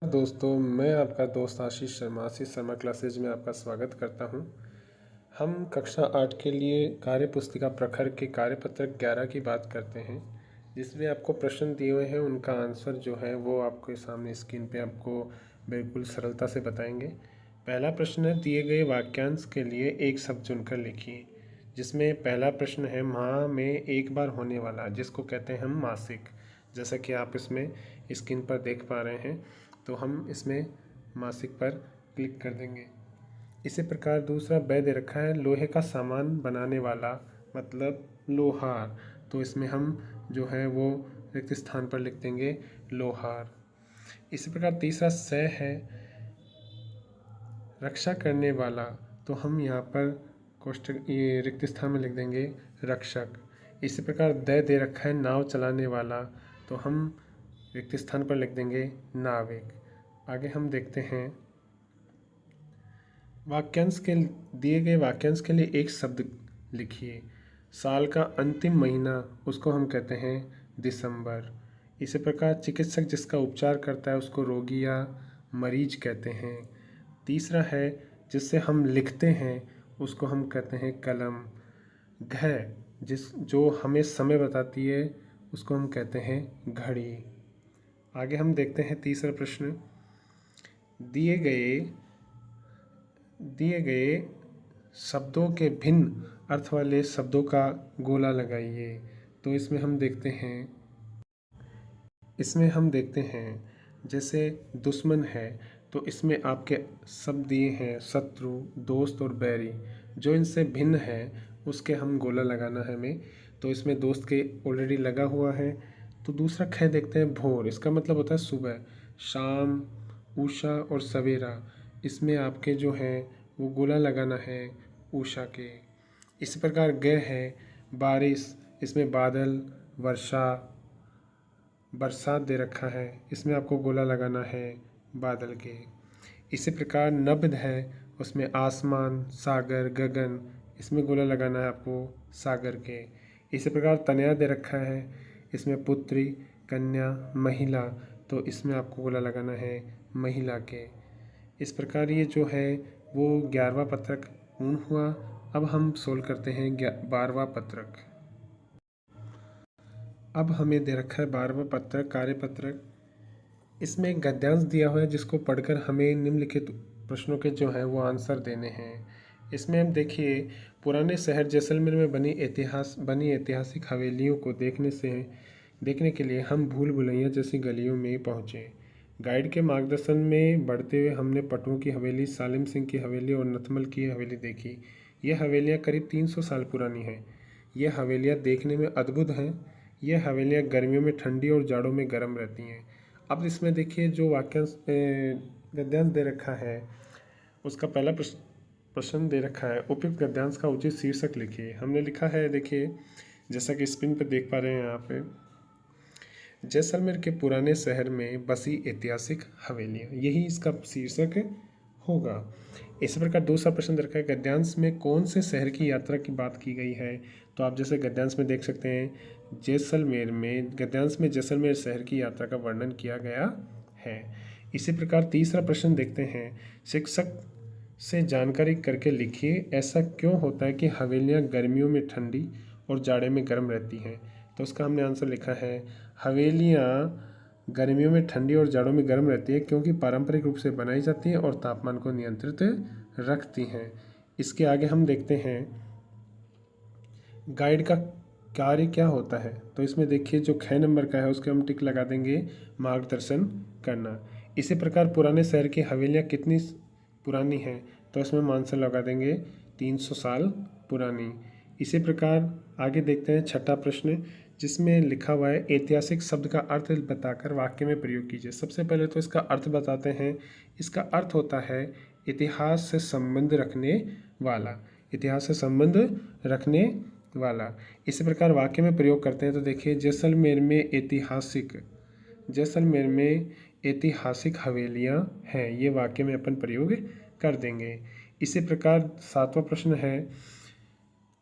दोस्तों, मैं आपका दोस्त आशीष शर्मा क्लासेज में आपका स्वागत करता हूं। हम कक्षा 8 के लिए कार्य पुस्तिका प्रखर के कार्यपत्रक 11 की बात करते हैं, जिसमें आपको प्रश्न दिए हुए हैं। उनका आंसर जो है वो आपके सामने स्क्रीन पे आपको बिल्कुल सरलता से बताएंगे। पहला प्रश्न है, दिए गए वाक्यांश के लिए एक शब्द चुनकर लिखिए। जिसमें पहला प्रश्न है माह में एक बार होने वाला, जिसको कहते हैं हम मासिक। जैसा कि आप इसमें स्क्रीन पर देख पा रहे हैं, तो हम इसमें मासिक पर क्लिक कर देंगे। इसी प्रकार दूसरा ब दे रखा है लोहे का सामान बनाने वाला, मतलब लोहार। तो इसमें हम जो है वो रिक्त स्थान पर लिख देंगे लोहार। इसी प्रकार तीसरा स है रक्षा करने वाला, तो हम यहाँ पर कोष्ठक ये रिक्त स्थान में लिख देंगे रक्षक। इसी प्रकार द दे रखा है नाव चलाने वाला, तो हम रिक्त स्थान पर लिख देंगे नाविक। आगे हम देखते हैं वाक्यांश के दिए गए वाक्यांश के लिए एक शब्द लिखिए। साल का अंतिम महीना, उसको हम कहते हैं दिसंबर। इसी प्रकार चिकित्सक जिसका उपचार करता है उसको रोगी या मरीज कहते हैं। तीसरा है जिससे हम लिखते हैं उसको हम कहते हैं कलम। जो हमें समय बताती है उसको हम कहते हैं घड़ी। आगे हम देखते हैं तीसरा प्रश्न, दिए गए शब्दों के भिन्न अर्थ वाले शब्दों का गोला लगाइए। तो इसमें हम देखते हैं जैसे दुश्मन है, तो इसमें आपके शब्द दिए हैं शत्रु, दोस्त और बैरी। जो इनसे भिन्न है उसके हम गोला लगाना है हमें। तो इसमें दोस्त के ऑलरेडी लगा हुआ है। तो दूसरा ख देखते हैं भोर, इसका मतलब होता है सुबह, शाम, उषा और सवेरा। इसमें आपके जो है वो गोला लगाना है उषा के। इसी प्रकार ग है बारिश, इसमें बादल, वर्षा, बरसात दे रखा है, इसमें आपको गोला लगाना है बादल के। इसी प्रकार नब्द है, उसमें आसमान, सागर, गगन, इसमें गोला लगाना है आपको सागर के। इसी प्रकार तनया दे रखा है, इसमें पुत्री, कन्या, महिला, तो इसमें आपको गोला लगाना है महिला के। इस प्रकार ये जो है वो 11वां पत्रक पूर्ण हुआ। अब हम सोल्व करते हैं 12वां पत्रक। अब हमें दे रखा है 12वां पत्रक कार्यपत्रक। इसमें एक गद्यांश दिया हुआ है जिसको पढ़कर हमें निम्नलिखित प्रश्नों के जो हैं वो आंसर देने हैं। इसमें हम देखिए, पुराने शहर जैसलमेर में बनी ऐतिहासिक हवेलियों को देखने के लिए हम भूल भुलैया जैसी गलियों में पहुँचे। गाइड के मार्गदर्शन में बढ़ते हुए हमने पटुओं की हवेली, सालिम सिंह की हवेली और नथमल की हवेली देखी। ये हवेलियाँ करीब 300 साल पुरानी हैं। ये हवेलियाँ देखने में अद्भुत हैं। ये हवेलियाँ गर्मियों में ठंडी और जाड़ों में गर्म रहती हैं। अब इसमें देखिए जो वाक्यांश गद्यांश दे रखा है उसका पहला प्रश्न दे रखा है, उपयुक्त गद्यांश का उचित शीर्षक लिखिए। हमने लिखा है, देखिए जैसा कि स्क्रीन पर देख पा रहे हैं यहाँ पे, जैसलमेर के पुराने शहर में बसी ऐतिहासिक हवेलियाँ, यही इसका शीर्षक होगा। इसी प्रकार दूसरा प्रश्न दे रखा है, गद्यांश में कौन से शहर की यात्रा की बात की गई है। तो आप जैसे गद्यांश में देख सकते हैं गद्यांश में जैसलमेर शहर की यात्रा का वर्णन किया गया है। इसी प्रकार तीसरा प्रश्न देखते हैं, शिक्षक से जानकारी करके लिखिए ऐसा क्यों होता है कि हवेलियाँ गर्मियों में ठंडी और जाड़े में गर्म रहती हैं। तो उसका हमने आंसर लिखा है, हवेलियाँ गर्मियों में ठंडी और जाड़ों में गर्म रहती है क्योंकि पारंपरिक रूप से बनाई जाती हैं और तापमान को नियंत्रित रखती हैं। इसके आगे हम देखते हैं गाइड का कार्य क्या होता है। तो इसमें देखिए जो 6 नंबर का है उसके हम टिक लगा देंगे मार्गदर्शन करना। इसी प्रकार पुराने शहर की हवेलियाँ कितनी पुरानी हैं, तो इसमें हम आंसर लगा देंगे 300 साल पुरानी। इसी प्रकार आगे देखते हैं छठा प्रश्न, जिसमें लिखा हुआ है ऐतिहासिक शब्द का अर्थ बताकर वाक्य में प्रयोग कीजिए। सबसे पहले तो इसका अर्थ बताते हैं। इसका अर्थ होता है इतिहास से संबंध रखने वाला, इतिहास से संबंध रखने वाला। इसी प्रकार वाक्य में प्रयोग करते हैं। तो देखिए जैसलमेर में ऐतिहासिक हवेलियाँ हैं, ये वाक्य में अपन प्रयोग कर देंगे। इसी प्रकार सातवां प्रश्न है,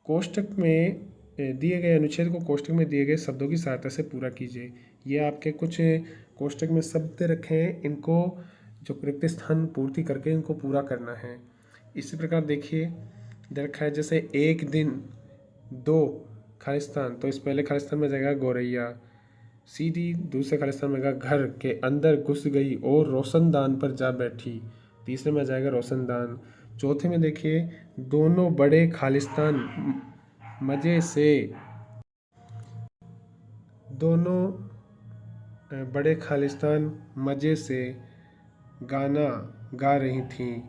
कोष्ठक में दिए गए अनुच्छेद को कोष्ठक में दिए गए शब्दों की सहायता से पूरा कीजिए। ये आपके कुछ कोष्टक में शब्द रखे हैं, इनको जो रिक्त स्थान पूर्ति करके इनको पूरा करना है। इसी प्रकार देखिए दे रखा है, जैसे एक दिन 2 खालिस्तान, तो इस पहले खालिस्तान में जाएगा गौरैया। सीधी दूसरे खालिस्तान में जाएगा घर के अंदर घुस गई और रोशनदान पर जा बैठी। तीसरे में जाएगा रोशनदान। चौथे में देखिए दोनों बड़े खालिस्तान मज़े से, दोनों बड़े खालिस्तान मज़े से गाना गा रही थीं।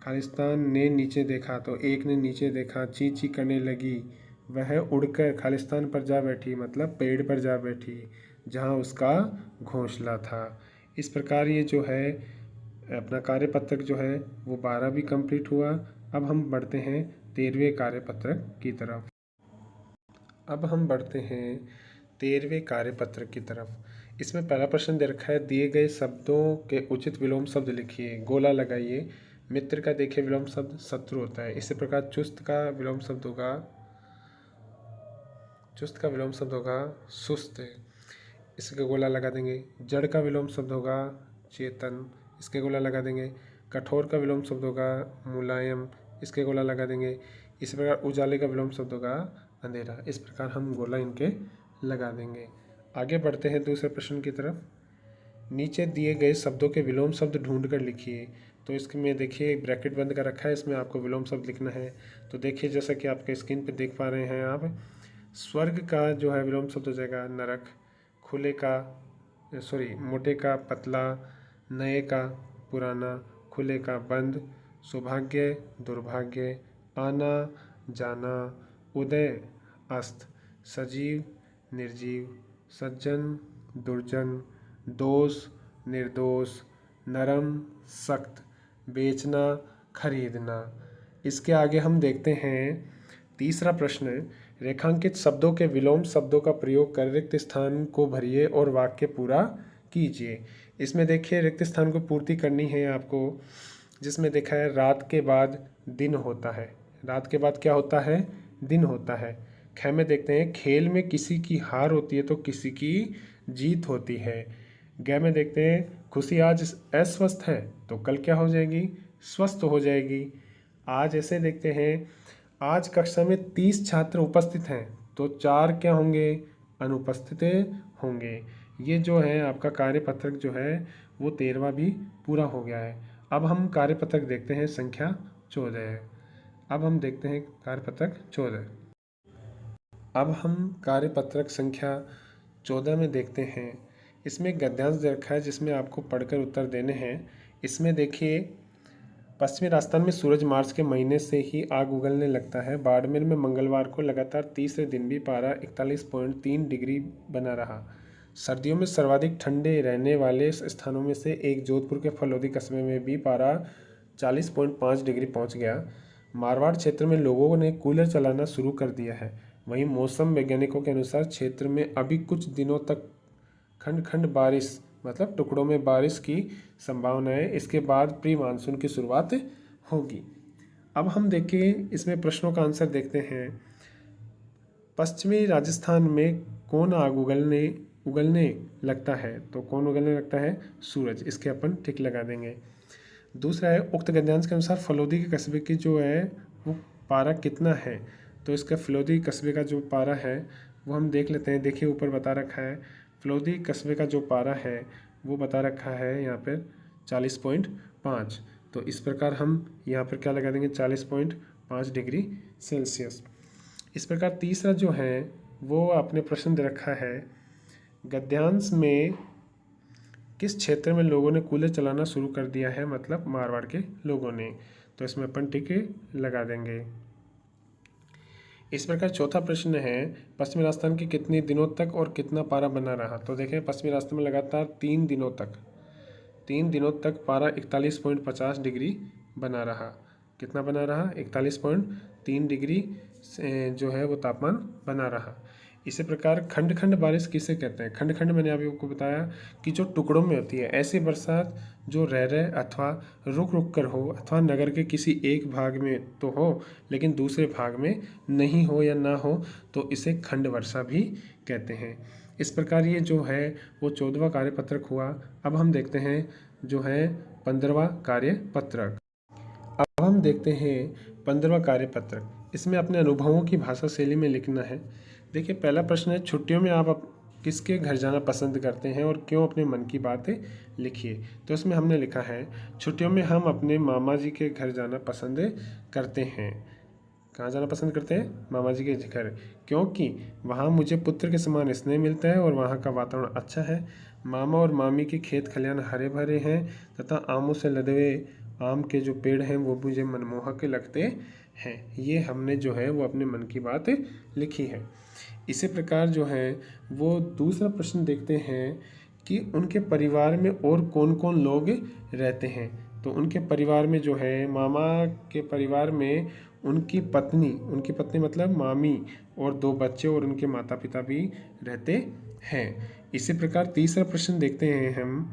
खालिस्तान ने नीचे देखा तो एक ने नीचे देखा, ची ची करने लगी। वह उड़कर खालिस्तान पर जा बैठी, मतलब पेड़ पर जा बैठी जहाँ उसका घोंसला था। इस प्रकार ये जो है अपना कार्यपत्रक जो है वो 12 भी कंप्लीट हुआ। अब हम बढ़ते हैं 13वें कार्यपत्रक की तरफ। अब हम बढ़ते हैं 13वें कार्यपत्रक की तरफ। इसमें पहला प्रश्न दे रखा है, दिए गए शब्दों के उचित विलोम शब्द लिखिए, गोला लगाइए। मित्र का देखिए विलोम शब्द शत्रु होता है। इसी प्रकार चुस्त का विलोम शब्द होगा, चुस्त का विलोम शब्द होगा सुस्त, इसके गोला लगा देंगे। जड़ का विलोम शब्द होगा चेतन, इसके गोला लगा देंगे। कठोर का विलोम शब्द होगा मुलायम, इसके गोला लगा देंगे। इसी प्रकार उजाले का विलोम शब्द होगा अंधेरा। इस प्रकार हम गोला इनके लगा देंगे। आगे बढ़ते हैं दूसरे प्रश्न की तरफ। नीचे दिए गए शब्दों के विलोम शब्द ढूंढ कर लिखिए। तो इसमें देखिए ब्रैकेट बंद कर रखा है, इसमें आपको विलोम शब्द लिखना है। तो देखिए जैसा कि आपके स्क्रीन पे देख पा रहे हैं आप, स्वर्ग का जो है विलोम शब्द हो जाएगा नरक, खुले का मोटे का पतला, नए का पुराना, खुले का बंद, सौभाग्य दुर्भाग्य, आना जाना, उदय अस्त, सजीव निर्जीव, सज्जन दुर्जन, दोष निर्दोष, नरम सख्त, बेचना खरीदना। इसके आगे हम देखते हैं तीसरा प्रश्न, रेखांकित शब्दों के विलोम शब्दों का प्रयोग कर रिक्त स्थान को भरिए और वाक्य पूरा कीजिए। इसमें देखिए रिक्त स्थान को पूर्ति करनी है आपको, जिसमें देखा है रात के बाद दिन होता है। रात के बाद क्या होता है? दिन होता है। ख में देखते हैं खेल में किसी की हार होती है तो किसी की जीत होती है। ग में देखते हैं खुशी आज अस्वस्थ है तो कल क्या हो जाएगी? स्वस्थ हो जाएगी। आज ऐसे देखते हैं आज कक्षा में 30 छात्र उपस्थित हैं तो 4 क्या होंगे? अनुपस्थित होंगे। ये जो है आपका कार्यपत्रक जो है वो 13वां भी पूरा हो गया है। अब हम कार्यपत्रक देखते हैं संख्या 14 है। अब हम देखते हैं कार्यपत्रक 14। अब हम कार्यपत्रक संख्या 14 में देखते हैं। इसमें गद्यांश दे रखा है जिसमें आपको पढ़कर उत्तर देने हैं। इसमें देखिए पश्चिमी राजस्थान में सूरज मार्च के महीने से ही आग उगलने लगता है। बाड़मेर में मंगलवार को लगातार तीसरे दिन भी पारा 41.3 डिग्री बना रहा। सर्दियों में सर्वाधिक ठंडे रहने वाले स्थानों में से एक जोधपुर के फलौदी कस्बे में भी पारा 40.5 डिग्री पहुंच गया। मारवाड़ क्षेत्र में लोगों ने कूलर चलाना शुरू कर दिया है। वहीं मौसम वैज्ञानिकों के अनुसार क्षेत्र में अभी कुछ दिनों तक खंड खंड बारिश मतलब टुकड़ों में बारिश की संभावना है। इसके बाद प्री मानसून की शुरुआत होगी। अब हम देखें इसमें प्रश्नों का आंसर देखते हैं। पश्चिमी राजस्थान में कौन आग उगलने लगता है? तो कौन उगलने लगता है? सूरज। इसके अपन टिक लगा देंगे। दूसरा है उक्त गद्यांश के अनुसार फलौदी के कस्बे की जो है वो पारा कितना है? तो इसका फलौदी कस्बे का जो पारा है वो हम देख लेते हैं। देखिए ऊपर बता रखा है फलौदी कस्बे का जो पारा है वो बता रखा है यहाँ पर 40.5। तो इस प्रकार हम यहाँ पर क्या लगा देंगे? 40.5 डिग्री सेल्सियस। इस प्रकार तीसरा जो है वो आपने प्रश्न दे रखा है गद्यांश में किस क्षेत्र में लोगों ने कूलर चलाना शुरू कर दिया है? मतलब मारवाड़ के लोगों ने। तो इसमें अपन टिक लगा देंगे। इस प्रकार चौथा प्रश्न है पश्चिमी राजस्थान के कितने दिनों तक और कितना पारा बना रहा? तो देखें पश्चिमी राजस्थान में लगातार 3 दिनों तक पारा 41.50 डिग्री बना रहा। कितना बना रहा? 41.3 डिग्री जो है वो तापमान बना रहा। इसी प्रकार खंड खंड बारिश किसे कहते हैं? खंड खंड मैंने अभी आपको बताया कि जो टुकड़ों में होती है। ऐसी बरसात जो रह अथवा रुक रुक कर हो अथवा नगर के किसी एक भाग में तो हो लेकिन दूसरे भाग में नहीं हो या ना हो तो इसे खंड वर्षा भी कहते हैं। इस प्रकार ये जो है वो 14वां कार्यपत्रक हुआ। अब हम देखते हैं जो है 15वां कार्यपत्रक। अब हम देखते हैं 15वां कार्यपत्रक। इसमें अपने अनुभवों की भाषा शैली में लिखना है। देखिए पहला प्रश्न है, छुट्टियों में आप किसके घर जाना पसंद करते हैं और क्यों? अपने मन की बातें लिखिए। तो इसमें हमने लिखा है, छुट्टियों में हम अपने मामा जी के घर जाना पसंद करते हैं। कहाँ जाना पसंद करते हैं? मामा जी के घर, क्योंकि वहाँ मुझे पुत्र के समान स्नेह मिलता है और वहाँ का वातावरण अच्छा है। मामा और मामी के खेत खलिहान हरे भरे हैं तथा आमों से लदे हुए आम के जो पेड़ हैं वो मुझे मनमोहक लगते हैं। ये हमने जो है वो अपने मन की बात लिखी है। इसी प्रकार जो है वो दूसरा प्रश्न देखते हैं कि उनके परिवार में और कौन कौन लोग रहते हैं। तो उनके परिवार में जो है, मामा के परिवार में उनकी पत्नी मतलब मामी और 2 बच्चे और उनके माता पिता भी रहते हैं। इसी प्रकार तीसरा प्रश्न देखते हैं हम।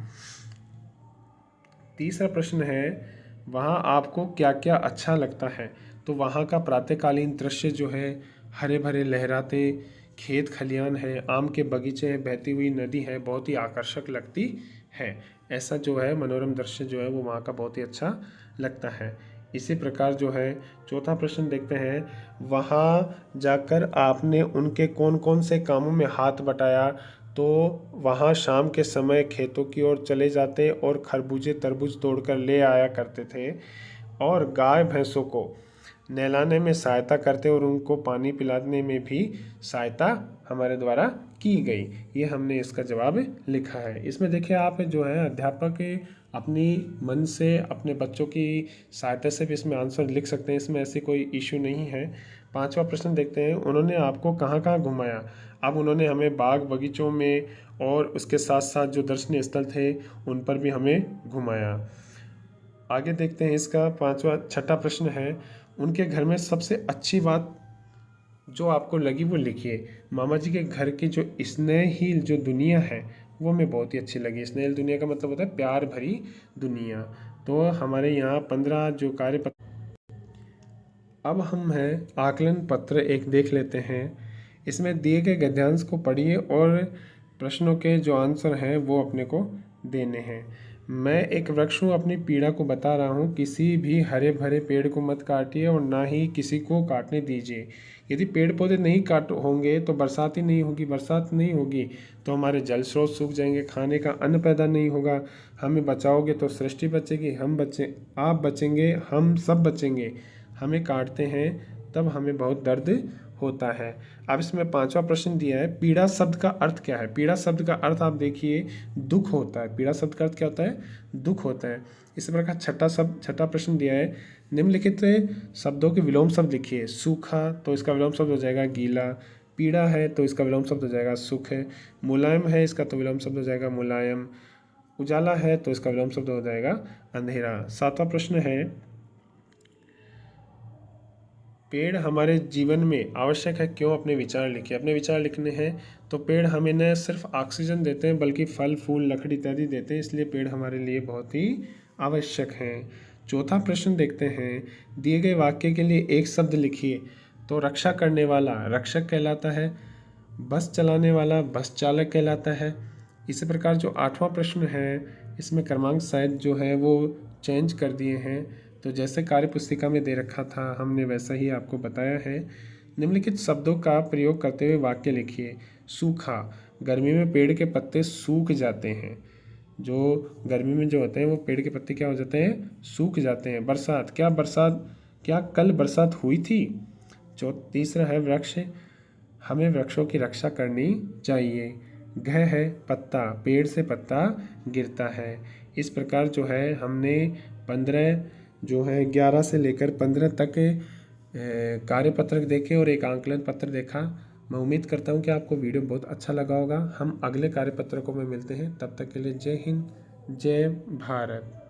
तीसरा प्रश्न है, वहाँ आपको क्या क्या अच्छा लगता है? तो वहाँ का प्रातःकालीन दृश्य जो है, हरे भरे लहराते खेत खलिहान है, आम के बगीचे हैं, बहती हुई नदी है, बहुत ही आकर्षक लगती है। ऐसा जो है मनोरम दृश्य जो है वो वहाँ का बहुत ही अच्छा लगता है। इसी प्रकार जो है चौथा प्रश्न देखते हैं, वहाँ जाकर आपने उनके कौन कौन से कामों में हाथ बटाया? तो वहाँ शाम के समय खेतों की ओर चले जाते और खरबूजे तरबूज तोड़कर ले आया करते थे और गाय भैंसों को नहलाने में सहायता करते और उनको पानी पिलाने में भी सहायता हमारे द्वारा की गई। ये हमने इसका जवाब लिखा है। इसमें देखिए आप जो है अध्यापक अपनी मन से अपने बच्चों की सहायता से भी इसमें आंसर लिख सकते हैं, इसमें ऐसी कोई इशू नहीं है। पांचवा प्रश्न देखते हैं, उन्होंने आपको कहाँ कहाँ घुमाया? अब उन्होंने हमें बाग बगीचों में और उसके साथ साथ जो दर्शनीय स्थल थे उन पर भी हमें घुमाया। आगे देखते हैं इसका छठा प्रश्न है, उनके घर में सबसे अच्छी बात जो आपको लगी वो लिखिए। मामा जी के घर की जो स्नेहिल जो दुनिया है वो हमें बहुत ही अच्छी लगी। स्नेहिल दुनिया का मतलब होता है प्यार भरी दुनिया। तो हमारे यहाँ 15 जो कार्यपत्र। अब हम हैं आकलन पत्र एक देख लेते हैं। इसमें दिए गए गद्यांश को पढ़िए और प्रश्नों के जो आंसर हैं वो अपने को देने हैं। मैं एक वृक्ष हूँ, अपनी पीड़ा को बता रहा हूँ, किसी भी हरे भरे पेड़ को मत काटिए और ना ही किसी को काटने दीजिए। यदि पेड़ पौधे नहीं काट होंगे तो बरसात ही नहीं होगी, बरसात नहीं होगी तो हमारे जल स्रोत सूख जाएंगे, खाने का अन्न पैदा नहीं होगा। हमें बचाओगे तो सृष्टि बचेगी, आप बचेंगे, हम सब बचेंगे। हमें काटते हैं तब हमें बहुत दर्द होता है। अब इसमें पांचवा प्रश्न दिया है, पीड़ा शब्द का अर्थ क्या है? पीड़ा शब्द का अर्थ आप देखिए दुख होता है। पीड़ा शब्द का अर्थ क्या होता है? दुख होता है। इसी प्रकार छठा प्रश्न दिया है, निम्नलिखित शब्दों के विलोम शब्द लिखिए। सूखा तो इसका विलोम शब्द हो जाएगा गीला, पीड़ा है तो इसका विलोम शब्द हो जाएगा सुख है, मुलायम है इसका तो विलोम शब्द हो जाएगा मुलायम, उजाला है तो इसका विलोम शब्द हो जाएगा अंधेरा। सातवां प्रश्न है, पेड़ हमारे जीवन में आवश्यक है, क्यों? अपने विचार लिखिए। अपने विचार लिखने हैं तो पेड़ हमें न सिर्फ ऑक्सीजन देते हैं बल्कि फल फूल लकड़ी इत्यादि देते हैं, इसलिए पेड़ हमारे लिए बहुत ही आवश्यक हैं। चौथा प्रश्न देखते हैं, दिए गए वाक्य के लिए एक शब्द लिखिए। तो रक्षा करने वाला रक्षक कहलाता है, बस चलाने वाला बस चालक कहलाता है। इसी प्रकार जो आठवां प्रश्न है इसमें क्रमांक शायद जो है वो चेंज कर दिए हैं, तो जैसे कार्य पुस्तिका में दे रखा था हमने वैसा ही आपको बताया है। निम्नलिखित शब्दों का प्रयोग करते हुए वाक्य लिखिए। सूखा, गर्मी में पेड़ के पत्ते सूख जाते हैं। जो गर्मी में जो होते हैं वो पेड़ के पत्ते क्या हो जाते हैं? सूख जाते हैं। बरसात, क्या कल बरसात हुई थी? जो तीसरा है वृक्ष, हमें वृक्षों की रक्षा करनी चाहिए। घ है पत्ता, पेड़ से पत्ता गिरता है। इस प्रकार जो है हमने 15 जो है 11 से लेकर 15 तक कार्यपत्रक देखे और एक आंकलन पत्र देखा। मैं उम्मीद करता हूँ कि आपको वीडियो बहुत अच्छा लगा होगा। हम अगले कार्यपत्रकों में मिलते हैं, तब तक के लिए जय हिंद, जय भारत।